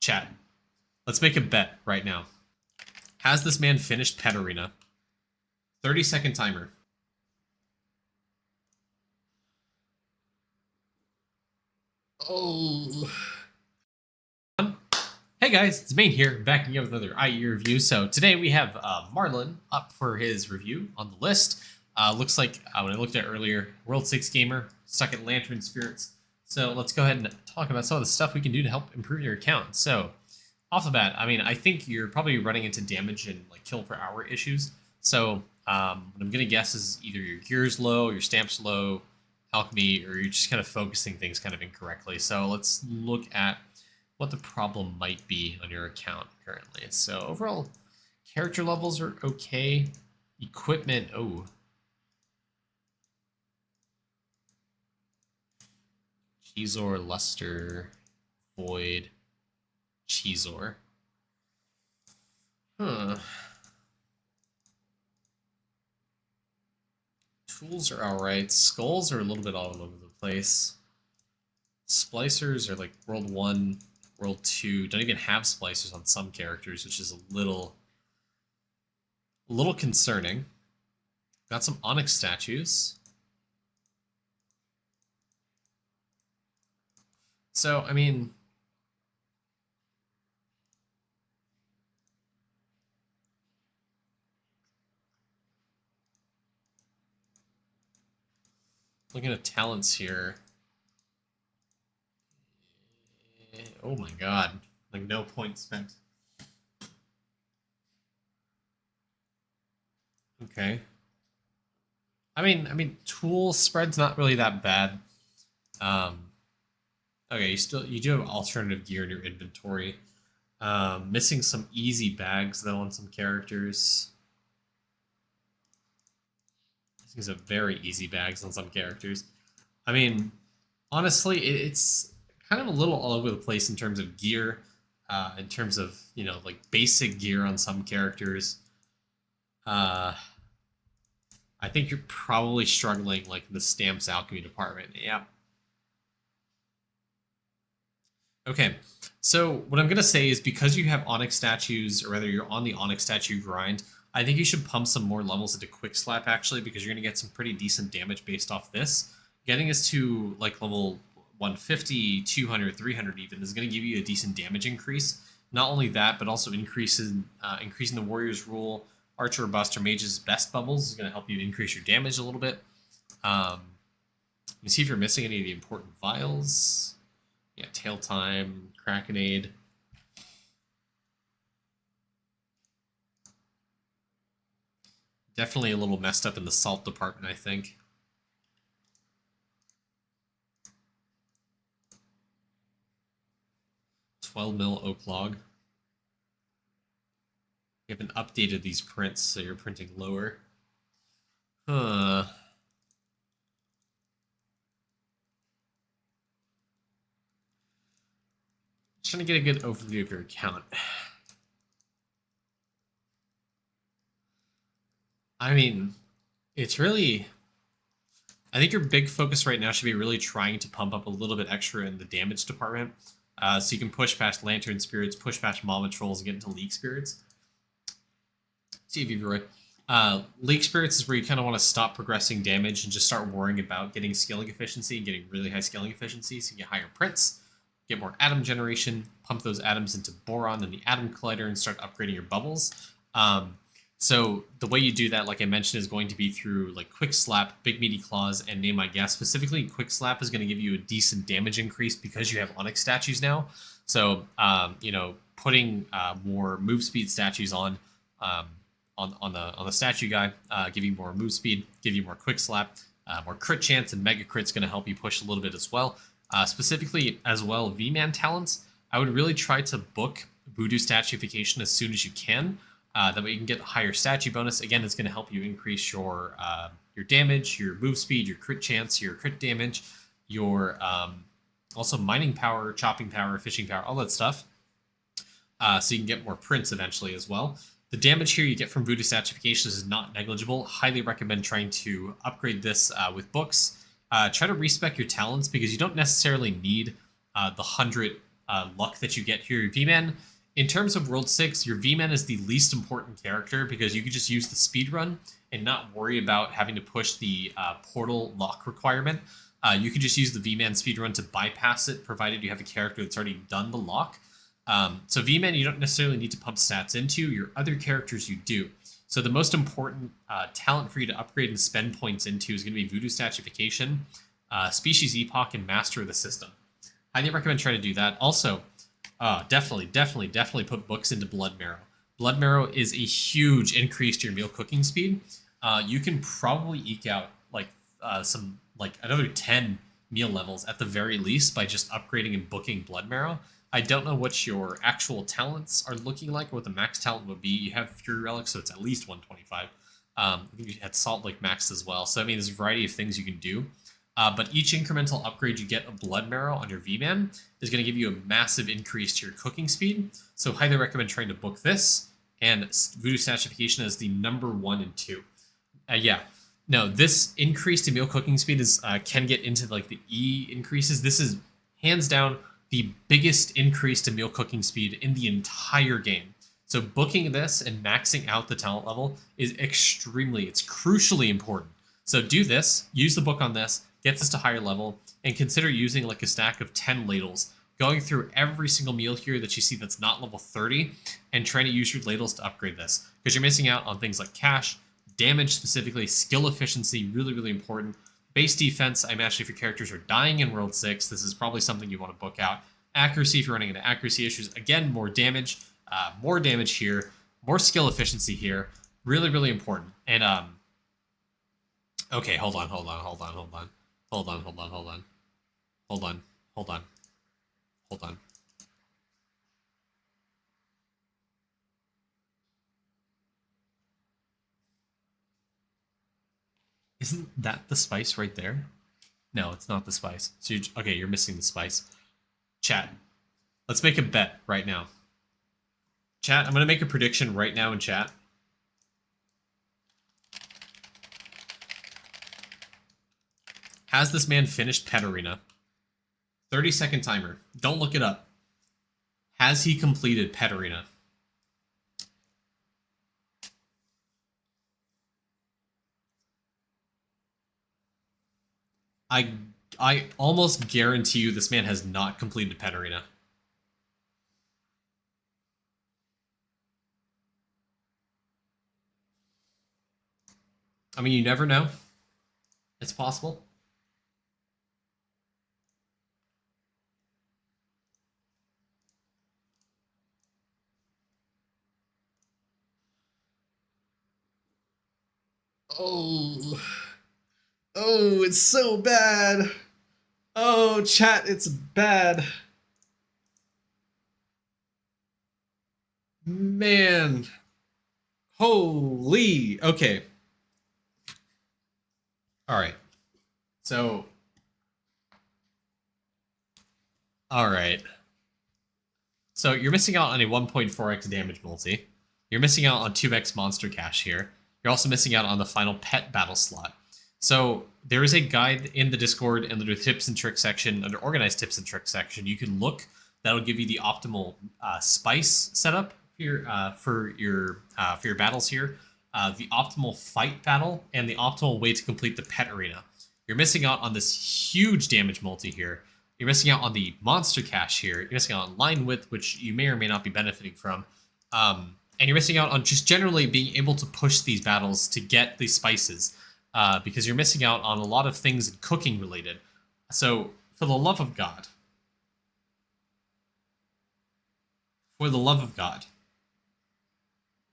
Chat. Let's make a bet right now. Has this man finished Pet Arena? 30-second timer. Oh. Hey guys, it's Vman here, backing up with another IE review. So today we have Mharllin up for his review on the list. Looks like, when I looked at earlier, World 6 Gamer, stuck at Lantern Spirits. So let's go ahead and talk about some of the stuff we can do to help improve your account. So, off the bat, I mean, I think you're probably running into damage and like kill per hour issues. So, what I'm going to guess is either your gear's low, your stamp's low, alchemy, or you're just kind of focusing things kind of incorrectly. So let's look at what the problem might be on your account currently. So overall, character levels are okay. Equipment, oh. Cheezor, Luster, Void, Cheezor. Huh. Tools are alright. Skulls are a little bit all over the place. Splicers are like World 1, World 2. Don't even have splicers on some characters, which is a little concerning. Got some Onyx statues. So, I mean, looking at talents here. Oh my god, like no point spent. Okay. I mean, tool spread's not really that bad. Okay, you do have alternative gear in your inventory. Missing some easy bags though on some characters. These are very easy bags on some characters. I mean, honestly, it's kind of a little all over the place in terms of gear, in terms of, you know, like basic gear on some characters. I think you're probably struggling like in the stamps alchemy department. Yeah. Okay, so what I'm going to say is because you have Onyx statues, or rather you're on the Onyx statue grind, I think you should pump some more levels into Quick Slap, actually, because you're going to get some pretty decent damage based off this. Getting us to, like, level 150, 200, 300 even is going to give you a decent damage increase. Not only that, but also increasing the Warrior's Rule, Archer, Bust, or Mage's Best bubbles is going to help you increase your damage a little bit. Let me see if you're missing any of the important vials. Yeah, Tail Time, Krakenade. Definitely a little messed up in the salt department, I think. $12 oak log. You haven't updated these prints, so you're printing lower. Huh. Just trying to get a good overview of your account. I mean, it's really... I think your big focus right now should be really trying to pump up a little bit extra in the damage department. So you can push past Lantern Spirits, push past Mama Trolls, and get into League Spirits. See if you're right. League Spirits is where you kind of want to stop progressing damage and just start worrying about getting scaling efficiency and getting really high scaling efficiency so you get higher prints, get more atom generation, pump those atoms into Boron and the Atom Collider, and start upgrading your bubbles. So the way you do that, like I mentioned, is going to be through like Quick Slap, Big Meaty Claws, and Name My Guess. Specifically, Quick Slap is going to give you a decent damage increase because you have Onyx statues now. So, you know, putting more move speed statues on the statue guy, give you more move speed, give you more Quick Slap, more crit chance, and Mega Crit's going to help you push a little bit as well. Specifically, as well, Vman talents, I would really try to book Voodoo statuification as soon as you can. That way you can get a higher statue bonus. Again, it's going to help you increase your damage, your move speed, your crit chance, your crit damage, your also mining power, chopping power, fishing power, all that stuff. So you can get more prints eventually as well. The damage here you get from Voodoo statuification is not negligible. Highly recommend trying to upgrade this with books. Try to respec your talents because you don't necessarily need the 100 luck that you get here. Your Vman, in terms of World 6, your Vman is the least important character because you can just use the speed run and not worry about having to push the portal lock requirement. You can just use the Vman speedrun to bypass it, provided you have a character that's already done the lock. So Vman you don't necessarily need to pump stats into. Your other characters you do. So the most important talent for you to upgrade and spend points into is going to be Voodoo Statification, Species Epoch, and Master of the System. Highly recommend trying to do that. Also, definitely put books into Blood Marrow. Blood Marrow is a huge increase to your meal cooking speed. You can probably eke out like another 10 meal levels at the very least by just upgrading and booking Blood Marrow. I don't know what your actual talents are looking like, or what the max talent would be. You have Fury Relic, so it's at least 125. I think you had Salt Lake maxed as well. So, I mean, there's a variety of things you can do. But each incremental upgrade you get of Blood Marrow on your Vman is going to give you a massive increase to your cooking speed. So highly recommend trying to book this. And Voodoo Statification is the number 1 and 2. No, this increase to meal cooking speed is can get into like the E increases. This is hands down the biggest increase to meal cooking speed in the entire game. So booking this and maxing out the talent level is it's crucially important. So do this, use the book on this, get this to higher level, and consider using like a stack of 10 ladles, going through every single meal here that you see that's not level 30, and trying to use your ladles to upgrade this. Because you're missing out on things like cash, damage specifically, skill efficiency, really important. Base defense, I imagine if your characters are dying in World 6, this is probably something you want to book out. Accuracy, if you're running into accuracy issues, again, more damage here, more skill efficiency here. Really important. And, okay, hold on. Isn't that the spice right there? No, it's not the spice. So you're missing the spice. Chat, let's make a bet right now. Chat, I'm going to make a prediction right now in chat. Has this man finished Pet Arena? 30-second timer. Don't look it up. Has he completed Pet Arena? I almost guarantee you this man has not completed Pet Arena. I mean, you never know. It's possible. Oh, it's so bad. Oh, chat, it's bad. Man. Holy. Okay. All right. So. All right. So you're missing out on a 1.4x damage multi. You're missing out on 2x monster cash here. You're also missing out on the final pet battle slot. So there is a guide in the Discord and the tips and tricks section, under organized tips and tricks section. You can look. That'll give you the optimal spice setup here for your battles here, the optimal fight battle, and the optimal way to complete the pet arena. You're missing out on this huge damage multi here. You're missing out on the monster cash here. You're missing out on line width, which you may or may not be benefiting from. And you're missing out on just generally being able to push these battles to get these spices. Because you're missing out on a lot of things cooking related. So, for the love of God,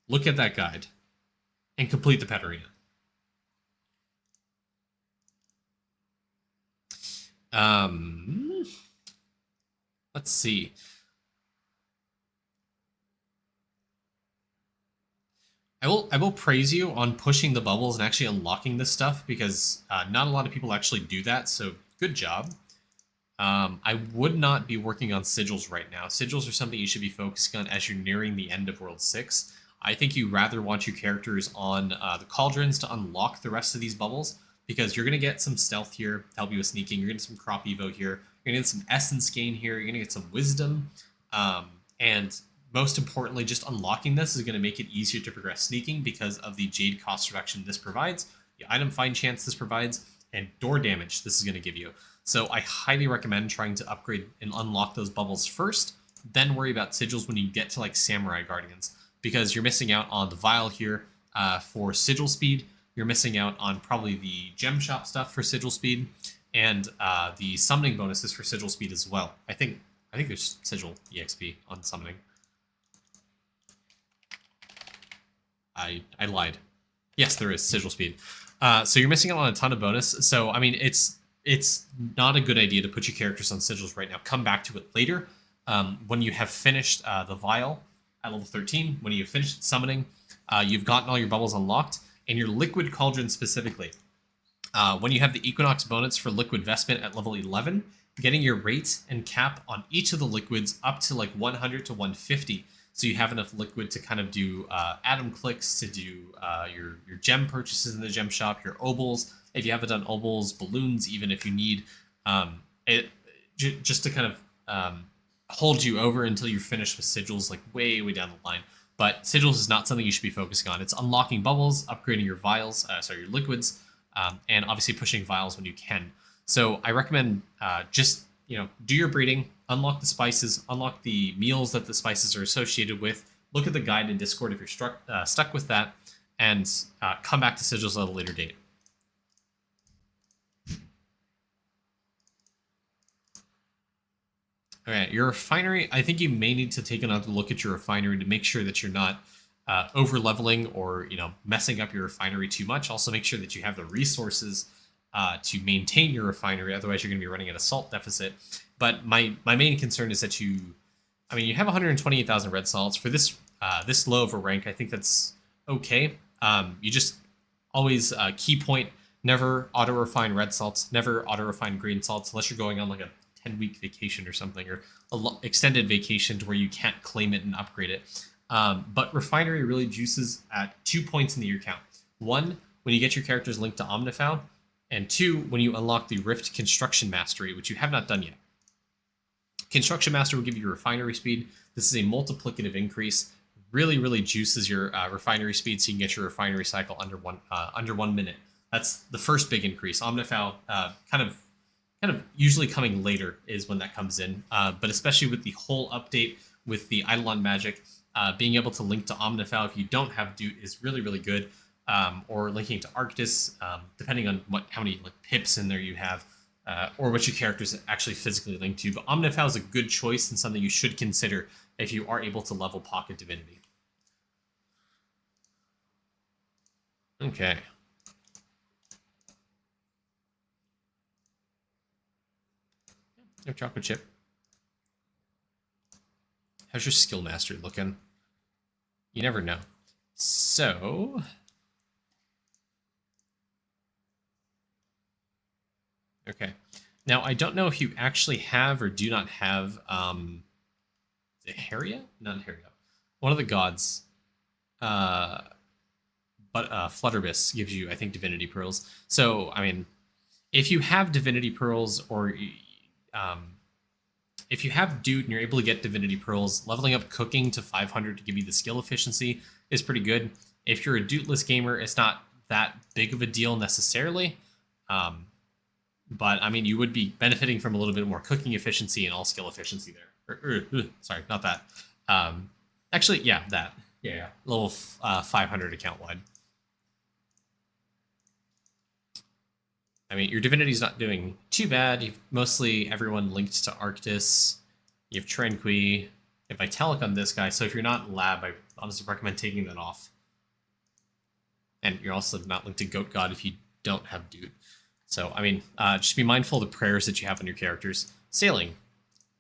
look at that guide and complete the pet arena. Let's see. I will praise you on pushing the bubbles and actually unlocking this stuff, because not a lot of people actually do that, so good job. I would not be working on sigils right now. Sigils are something you should be focusing on as you're nearing the end of World 6. I think you rather want your characters on the cauldrons to unlock the rest of these bubbles. because you're going to get some stealth here to help you with sneaking. You're going to get some crop evo here. You're going to get some essence gain here. You're going to get some wisdom. And most importantly, just unlocking this is going to make it easier to progress sneaking because of the jade cost reduction this provides, the item find chance this provides, and door damage this is going to give you. So I highly recommend trying to upgrade and unlock those bubbles first, then worry about sigils when you get to like Samurai Guardians, because you're missing out on the vial here for sigil speed. You're missing out on probably the gem shop stuff for sigil speed, and the summoning bonuses for sigil speed as well. I think there's sigil EXP on summoning. I lied. Yes, there is sigil speed. So you're missing out on a ton of bonus. So I mean, it's not a good idea to put your characters on sigils right now. Come back to it later when you have finished the vial at level 13. When you've finished summoning, you've gotten all your bubbles unlocked, and your liquid cauldron specifically. When you have the Equinox bonus for liquid vestment at level 11, getting your rate and cap on each of the liquids up to like 100 to 150. So you have enough liquid to kind of do atom clicks, to do your gem purchases in the gem shop, your obols. If you haven't done obols, balloons, even if you need, just to kind of hold you over until you're finished with sigils, like way down the line. But sigils is not something you should be focusing on. It's unlocking bubbles, upgrading your vials, your liquids, and obviously pushing vials when you can. So I recommend just do your breeding, unlock the spices, unlock the meals that the spices are associated with. Look at the guide in Discord if you're stuck with that, and come back to sigils at a later date. All right, your refinery, I think you may need to take another look at your refinery to make sure that you're not over leveling or messing up your refinery too much. Also make sure that you have the resources to maintain your refinery, otherwise you're going to be running at a salt deficit. But my main concern is that you have 128,000 red salts for this this low of a rank. I think that's okay. You just always key point, never auto refine red salts, never auto refine green salts unless you're going on like a 10-week vacation or something, or extended vacation to where you can't claim it and upgrade it. But refinery really juices at 2 points in the year count. 1, when you get your characters linked to Omnifal, and 2, when you unlock the Rift Construction Mastery, which you have not done yet. Construction Master will give you refinery speed. This is a multiplicative increase. Really juices your refinery speed, so you can get your refinery cycle under 1 minute. That's the first big increase. Omnifal kind of usually coming later is when that comes in, but especially with the whole update with the Idleon magic, being able to link to Omnifal if you don't have Doot is really good. Or linking to Arctis, depending on how many pips in there you have, or what your characters actually physically link to. But Omnifal is a good choice and something you should consider if you are able to level Pocket Divinity. Okay. No chocolate chip. How's your skill mastery looking? You never know. So okay. Now, I don't know if you actually have or do not have, is it Heria? Not Heria. One of the gods. But Flutterbyss gives you, I think, Divinity Pearls. So, I mean, if you have Divinity Pearls, or if you have Doot and you're able to get Divinity Pearls, leveling up cooking to 500 to give you the skill efficiency is pretty good. If you're a Dootless gamer, it's not that big of a deal necessarily. But, I mean, you would be benefiting from a little bit more cooking efficiency and all skill efficiency there. Sorry, not that. Actually, yeah, that. Yeah. Level 500 account-wide. I mean, your Divinity's not doing too bad. You've mostly everyone linked to Arctis. You have Tranquil. You have Vitalic on this guy. So if you're not in lab, I honestly recommend taking that off. And you're also not linked to Goat God if you don't have Doot. So, I mean, just be mindful of the prayers that you have on your characters. Sailing.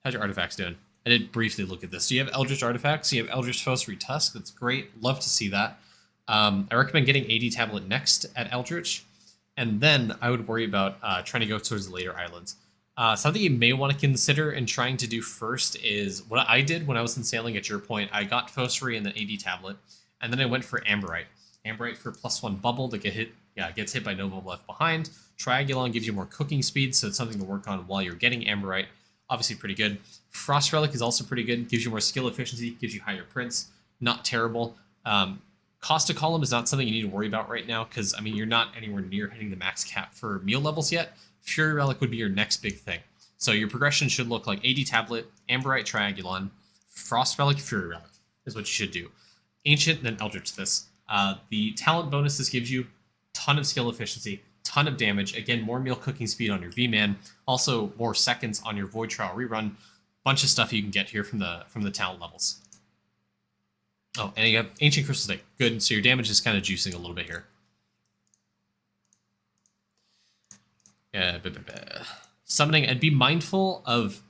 How's your artifacts doing? I did briefly look at this. Do you have Eldritch artifacts? You have Eldritch Fossary Tusk. That's great. Love to see that. I recommend getting AD Tablet next at Eldritch. And then I would worry about trying to go towards the later islands. Something you may want to consider and trying to do first is what I did when I was in sailing at your point. I got Fossary and then AD Tablet. And then I went for Amberite. Amberite for +1 bubble to get hit yeah, it gets hit by Nova Left Behind. Triagulon gives you more cooking speed, so it's something to work on while you're getting Amberite. Obviously pretty good. Frost Relic is also pretty good. Gives you more skill efficiency, gives you higher prints. Not terrible. Costa Column is not something you need to worry about right now because, I mean, you're not anywhere near hitting the max cap for meal levels yet. Fury Relic would be your next big thing. So your progression should look like AD Tablet, Amberite Triagulon, Frost Relic, Fury Relic is what you should do. Ancient, then Eldritch this. The talent bonus this gives you, ton of skill efficiency, ton of damage. Again, more meal cooking speed on your Vman. Also, more seconds on your Void Trial rerun. Bunch of stuff you can get here from the talent levels. Oh, and you have Ancient Crystal Stake. Good, so your damage is kind of juicing a little bit here. Summoning, I'd be mindful of...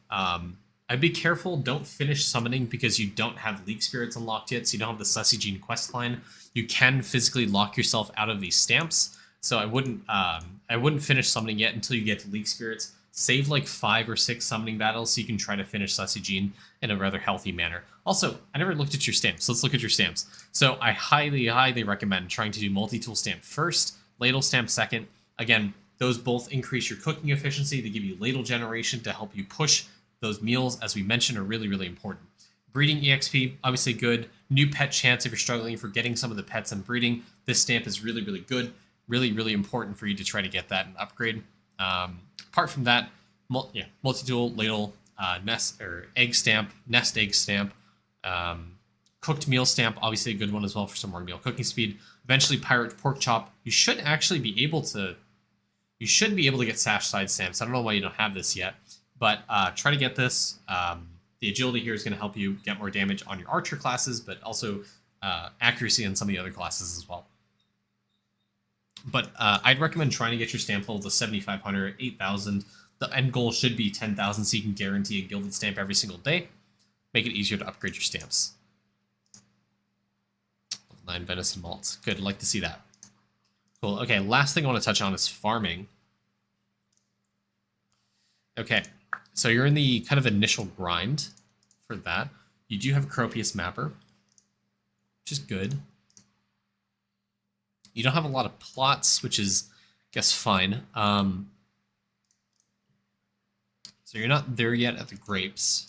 I'd be careful, don't finish summoning because you don't have League Spirits unlocked yet, so you don't have the Sussy Gene questline. You can physically lock yourself out of these stamps, so I wouldn't finish summoning yet until you get to League Spirits. Save like 5 or 6 summoning battles so you can try to finish Sussy Gene in a rather healthy manner. Also, I never looked at your stamps, so let's look at your stamps. So I highly, highly recommend trying to do multi-tool stamp first, ladle stamp second. Again, those both increase your cooking efficiency. They give you ladle generation to help you push those meals, as we mentioned, are really, really important. Breeding EXP, obviously good. New pet chance if you're struggling for getting some of the pets and breeding. This stamp is really, really good. Really, really important for you to try to get that and upgrade. Apart from that, multi-tool, ladle, nest or egg stamp, nest egg stamp, cooked meal stamp, obviously a good one as well for some more meal cooking speed. Eventually, pirate pork chop. You should actually be able to. You should be able to get sash side stamps. I don't know why you don't have this yet. But try to get this. The agility here is going to help you get more damage on your archer classes, but also accuracy on some of the other classes as well. But I'd recommend trying to get your stamp level to 7,500, 8,000. The end goal should be 10,000 so you can guarantee a gilded stamp every single day. Make it easier to upgrade your stamps. 9 venison malts. Good, I'd like to see that. Cool. Okay, last thing I want to touch on is farming. Okay. So you're in the kind of initial grind for that. You do have Cropius Mapper, which is good. You don't have a lot of plots, which is, I guess, fine. So you're not there yet at the grapes.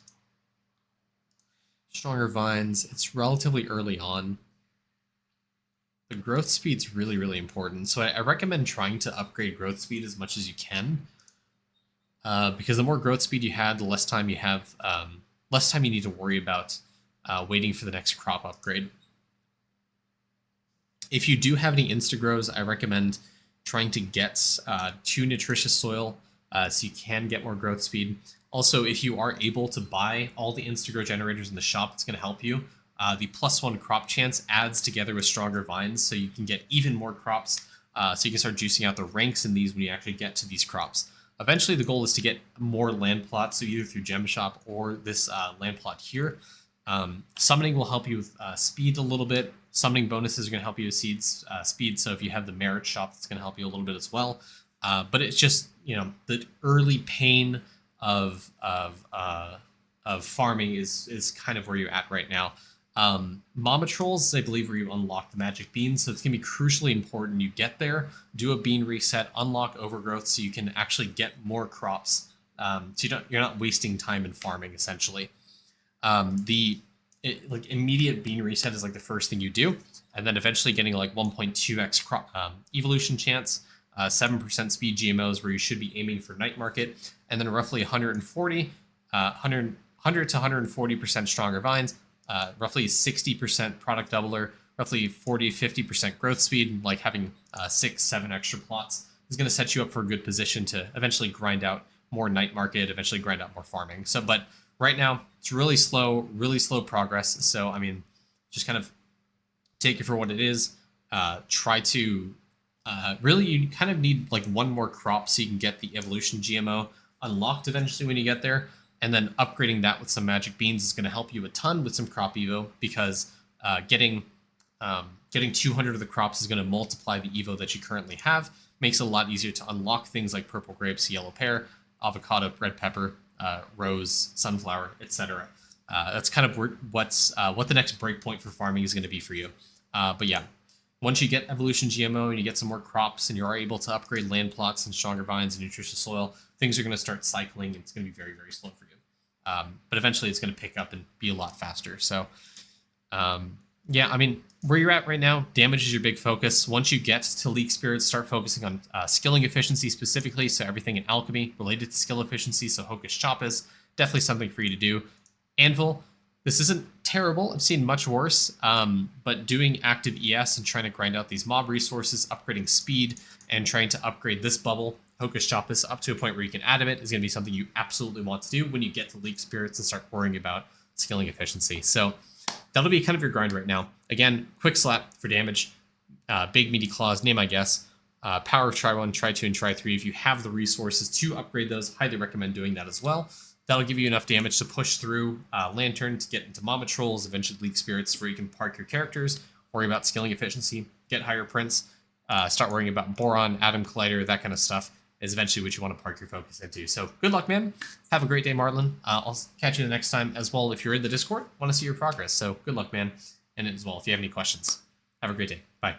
Stronger vines. It's relatively early on. The growth speed's really, really important. So I recommend trying to upgrade growth speed as much as you can. Because the more growth speed you have, the less time you have, less time you need to worry about waiting for the next crop upgrade. If you do have any insta-grows, I recommend trying to get 2 nutritious soil so you can get more growth speed. Also, if you are able to buy all the insta-grow generators in the shop, it's going to help you. The +1 crop chance adds together with stronger vines, so you can get even more crops, so you can start juicing out the ranks in these when you actually get to these crops. Eventually, the goal is to get more land plots, so either through Gem Shop or this land plot here. Summoning will help you with speed a little bit. Summoning bonuses are going to help you with speed, so if you have the merit shop, that's going to help you a little bit as well. But it's just, you know, the early pain of farming is kind of where you're at right now. Mama Trolls, I believe, where you unlock the magic beans, so it's going to be crucially important you get there, do a bean reset, unlock overgrowth so you can actually get more crops, so you're not wasting time in farming, essentially. Like immediate bean reset is like the first thing you do, and then eventually getting like 1.2x crop evolution chance, 7% speed GMOs where you should be aiming for night market, and then roughly 100 to 140% stronger vines, roughly 60% product doubler, roughly 40-50% growth speed, like having 6-7 extra plots is going to set you up for a good position to eventually grind out more night market, eventually grind out more farming. So, but right now it's really slow progress. So, I mean, just kind of take it for what it is. Try to really, you kind of need like 1 more crop so you can get the evolution GMO unlocked eventually when you get there. And then upgrading that with some magic beans is going to help you a ton with some crop evo, because getting 200 of the crops is going to multiply the evo that you currently have. Makes it a lot easier to unlock things like purple grapes, yellow pear, avocado, red pepper, rose, sunflower, etc. That's kind of what the next breakpoint for farming is going to be for you. But yeah, Once you get evolution GMO and you get some more crops and you are able to upgrade land plots and stronger vines and nutritious soil, things are going to start cycling. It's going to be very, very slow for you. But eventually it's going to pick up and be a lot faster. So, yeah, I mean, where you're at right now, damage is your big focus. Once you get to Leak Spirits, start focusing on skilling efficiency specifically. So everything in Alchemy related to skill efficiency. So Hocus Chopus, definitely something for you to do. Anvil, this isn't terrible. I've seen much worse. But doing active ES and trying to grind out these mob resources, upgrading speed, and trying to upgrade this bubble, Hocus Chopus, up to a point where you can Adamant is going to be something you absolutely want to do when you get to Leak Spirits and start worrying about skilling efficiency. So that'll be kind of your grind right now. Again, quick slap for damage, big meaty claws, name I guess, power of try 1, try 2, and try 3. If you have the resources to upgrade those, highly recommend doing that as well. That'll give you enough damage to push through Lantern to get into Mama Trolls, eventually Leak Spirits, where you can park your characters, worry about skilling efficiency, get higher prints, start worrying about Boron, Atom Collider, that kind of stuff is eventually what you want to park your focus into. So good luck, man. Have a great day, Mharllin. I'll catch you the next time as well. If you're in the Discord, want to see your progress. So good luck, man. And as well, if you have any questions, have a great day. Bye.